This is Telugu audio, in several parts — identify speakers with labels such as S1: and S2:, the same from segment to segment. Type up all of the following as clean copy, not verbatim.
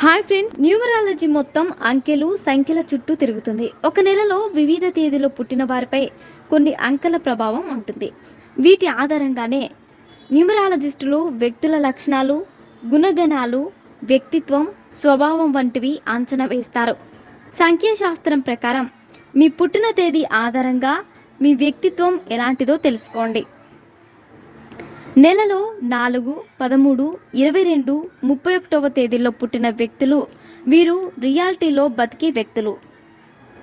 S1: హాయ్ ఫ్రెండ్స్, న్యూమరాలజీ మొత్తం అంకెలు సంఖ్యల చుట్టూ తిరుగుతుంది. ఒక నెలలో వివిధ తేదీలో పుట్టిన వారిపై కొన్ని అంకెల ప్రభావం ఉంటుంది. వీటి ఆధారంగానే న్యూమరాలజిస్టులు వ్యక్తుల లక్షణాలు, గుణగణాలు, వ్యక్తిత్వం, స్వభావం వంటివి అంచనా వేస్తారు. సంఖ్యాశాస్త్రం ప్రకారం మీ పుట్టిన తేదీ ఆధారంగా మీ వ్యక్తిత్వం ఎలాంటిదో తెలుసుకోండి. నెలలో 4, 13, 22, 31వ తేదీల్లో పుట్టిన వ్యక్తులు వీరు రియాలిటీలో బతికే వ్యక్తులు.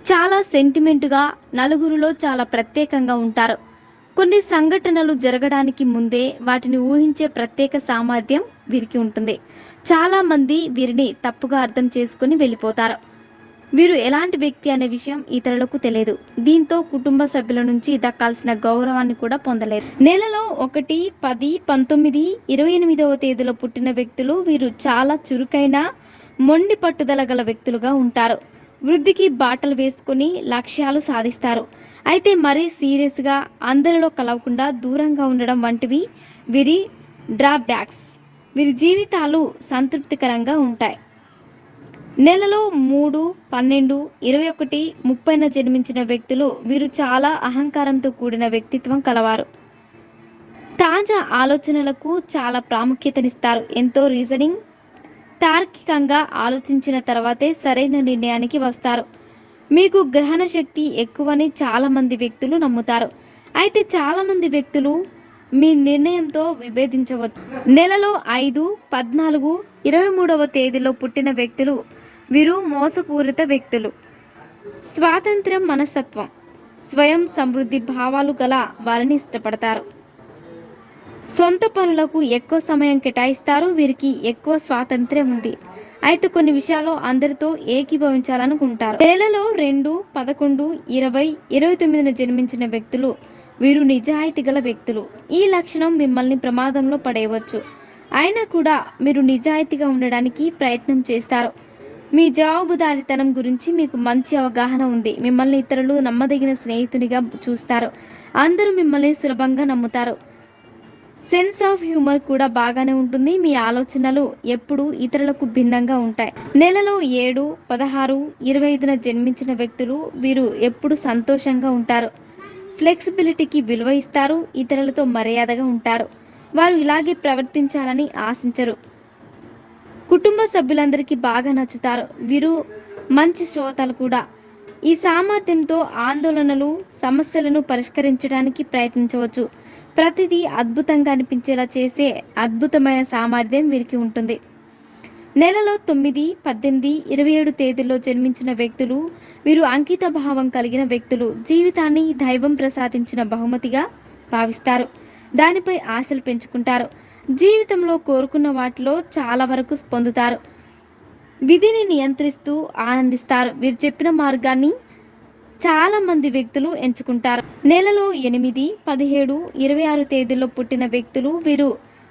S1: చాలా సెంటిమెంటుగా, నలుగురిలో చాలా ప్రత్యేకంగా ఉంటారు. కొన్ని సంఘటనలు జరగడానికి ముందే వాటిని ఊహించే ప్రత్యేక సామర్థ్యం వీరికి ఉంటుంది. చాలామంది వీరిని తప్పుగా అర్థం చేసుకుని వెళ్ళిపోతారు. వీరు ఎలాంటి వ్యక్తి అనే విషయం ఇతరులకు తెలియదు. దీంతో కుటుంబ సభ్యుల నుంచి దక్కాల్సిన గౌరవాన్ని కూడా పొందలేరు. నెలలో 1, 10, 19, 28వ తేదీలో పుట్టిన వ్యక్తులు వీరు చాలా చురుకైన, మొండి పట్టుదల గల వ్యక్తులుగా ఉంటారు. వృద్ధికి బాటలు వేసుకుని లక్ష్యాలు సాధిస్తారు. అయితే మరీ సీరియస్గా, అందరిలో కలవకుండా దూరంగా ఉండడం వంటివి వీరి డ్రాబ్యాక్స్. వీరి జీవితాలు సంతృప్తికరంగా ఉంటాయి. నెలలో 3, 12, 21, 30న జన్మించిన వ్యక్తులు వీరు చాలా అహంకారంతో కూడిన వ్యక్తిత్వం కలవారు. తాజా ఆలోచనలకు చాలా ప్రాముఖ్యతనిస్తారు. ఎంతో రీజనింగ్, తార్కికంగా ఆలోచించిన తర్వాతే సరైన నిర్ణయానికి వస్తారు. మీకు గ్రహణ శక్తి ఎక్కువని చాలామంది వ్యక్తులు నమ్ముతారు. అయితే చాలామంది వ్యక్తులు మీ నిర్ణయంతో విభేదించవచ్చు. నెలలో 5, 14, 23వ తేదీలో పుట్టిన వ్యక్తులు వీరు మోసపూరిత వ్యక్తులు. స్వాతంత్ర్యం మనస్తత్వం, స్వయం సమృద్ధి భావాలు గల వారిని ఇష్టపడతారు. సొంత పనులకు ఎక్కువ సమయం కేటాయిస్తారు. వీరికి ఎక్కువ స్వాతంత్ర్యం ఉంది. అయితే కొన్ని విషయాల్లో అందరితో ఏకీభవించాలనుకుంటారు. నెలలో 2, 11, 20, 29న జన్మించిన వ్యక్తులు వీరు నిజాయితీ గల వ్యక్తులు. ఈ లక్షణం మిమ్మల్ని ప్రమాదంలో పడేయవచ్చు. అయినా కూడా మీరు నిజాయితీగా ఉండడానికి ప్రయత్నం చేస్తారు. మీ జవాబుదారీతనం గురించి మీకు మంచి అవగాహన ఉంది. మిమ్మల్ని ఇతరులు నమ్మదగిన స్నేహితునిగా చూస్తారు. అందరూ మిమ్మల్ని సులభంగా నమ్ముతారు. సెన్స్ ఆఫ్ హ్యూమర్ కూడా బాగానే ఉంటుంది. మీ ఆలోచనలు ఎప్పుడూ ఇతరులకు భిన్నంగా ఉంటాయి. నెలలో 7, 16, 25న జన్మించిన వ్యక్తులు వీరు ఎప్పుడు సంతోషంగా ఉంటారు. ఫ్లెక్సిబిలిటీకి విలువ ఇస్తారు. ఇతరులతో మర్యాదగా ఉంటారు. వారు ఇలాగే ప్రవర్తించాలని ఆశించరు. కుటుంబ సభ్యులందరికీ బాగా నచ్చుతారు. వీరు మంచి శ్రోతలు కూడా. ఈ సామర్థ్యంతో ఆందోళనలు, సమస్యలను పరిష్కరించడానికి ప్రయత్నించవచ్చు. ప్రతిదీ అద్భుతంగా అనిపించేలా చేసే అద్భుతమైన సామర్థ్యం వీరికి ఉంటుంది. నెలలో 9, 18, 27 తేదీల్లో జన్మించిన వ్యక్తులు వీరు అంకిత భావం కలిగిన వ్యక్తులు. జీవితాన్ని దైవం ప్రసాదించిన బహుమతిగా భావిస్తారు. దానిపై ఆశలు పెంచుకుంటారు. జీవితంలో కోరుకున్న వాటిలో చాలా వరకు పొందుతారు. విధిని నియంత్రిస్తూ ఆనందిస్తారు. వీరు చెప్పిన మార్గాన్ని చాలా మంది వ్యక్తులు ఎంచుకుంటారు. నెలలో 8, 17, 26 తేదీల్లో పుట్టిన వ్యక్తులు వీరు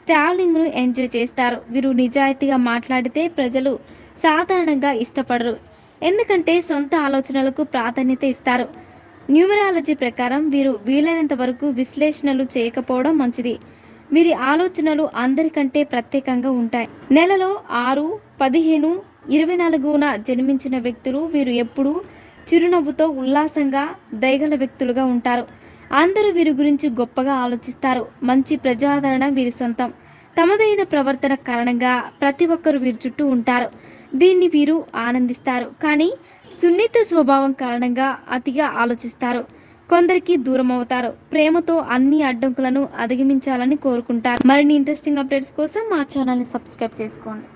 S1: ట్రావెలింగ్ను ఎంజాయ్ చేస్తారు. వీరు నిజాయితీగా మాట్లాడితే ప్రజలు సాధారణంగా ఇష్టపడరు. ఎందుకంటే సొంత ఆలోచనలకు ప్రాధాన్యత ఇస్తారు. న్యూమరాలజీ ప్రకారం వీరు వీలైనంత వరకు విశ్లేషణలు చేయకపోవడం మంచిది. వీరి ఆలోచనలు అందరికంటే ప్రత్యేకంగా ఉంటాయి. నెలలో 6, 15, 24న జన్మించిన వ్యక్తులు వీరు ఎప్పుడూ చిరునవ్వుతో, ఉల్లాసంగా, దయగల వ్యక్తులుగా ఉంటారు. అందరూ వీరి గురించి గొప్పగా ఆలోచిస్తారు. మంచి ప్రజాదరణ వీరి సొంతం. తమదైన ప్రవర్తన కారణంగా ప్రతి ఒక్కరు వీరి చుట్టూ ఉంటారు. దీన్ని వీరు ఆనందిస్తారు. కానీ సున్నిత స్వభావం కారణంగా అతిగా ఆలోచిస్తారు. కొందరికి దూరం అవుతారు. ప్రేమతో అన్ని అడ్డంకులను అధిగమించాలని కోరుకుంటారు. మరిన్ని ఇంట్రెస్టింగ్ అప్డేట్స్ కోసం మా ఛానల్ని సబ్స్క్రైబ్ చేసుకోండి.